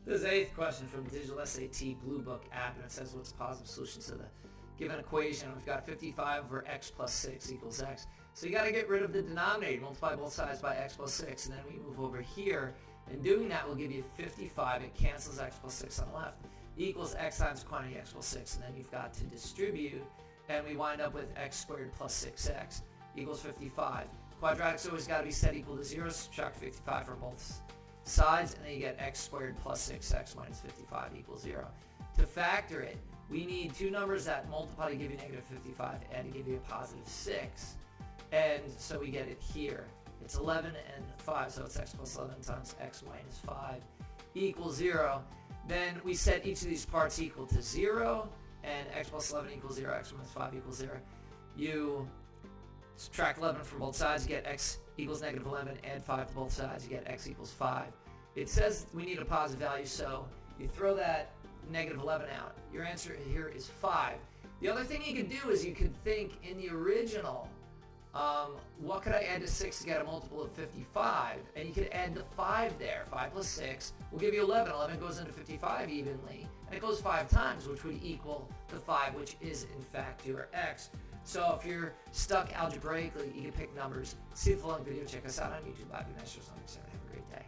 This is the 8th question from the Digital SAT Bluebook app, and it says what's the positive solution to the given equation. We've got 55 over x plus 6 equals x. So you got to get rid of the denominator, multiply both sides by x plus 6, and then we move over here. And doing that will give you 55. It cancels x plus 6 on the left. Equals x times quantity x plus 6, and then you've got to distribute, and we wind up with x squared plus 6x equals 55. Quadratics always got to be set equal to 0, subtract 55 from both sides, and then you get x squared plus 6x minus 55 equals 0. To factor it, we need two numbers that multiply to give you negative 55 and to give you a positive 6, and so we get it here. It's 11 and 5, so it's x plus 11 times x minus 5 equals 0. Then we set each of these parts equal to 0, and x plus 11 equals 0, x minus 5 equals 0. You subtract 11 from both sides, you get x equals negative 11, add 5 to both sides, you get x equals 5. It says we need a positive value, so you throw that negative 11 out. Your answer here is 5. The other thing you could do is you could think in the original, what could I add to 6 to get a multiple of 55? And you could add the 5 there. 5 plus 6 will give you 11. 11 goes into 55 evenly, and it goes 5 times, which would equal the 5, which is in fact your x. So if you're stuck algebraically, you can pick numbers. See the following video. Check us out on YouTube. Have a great day.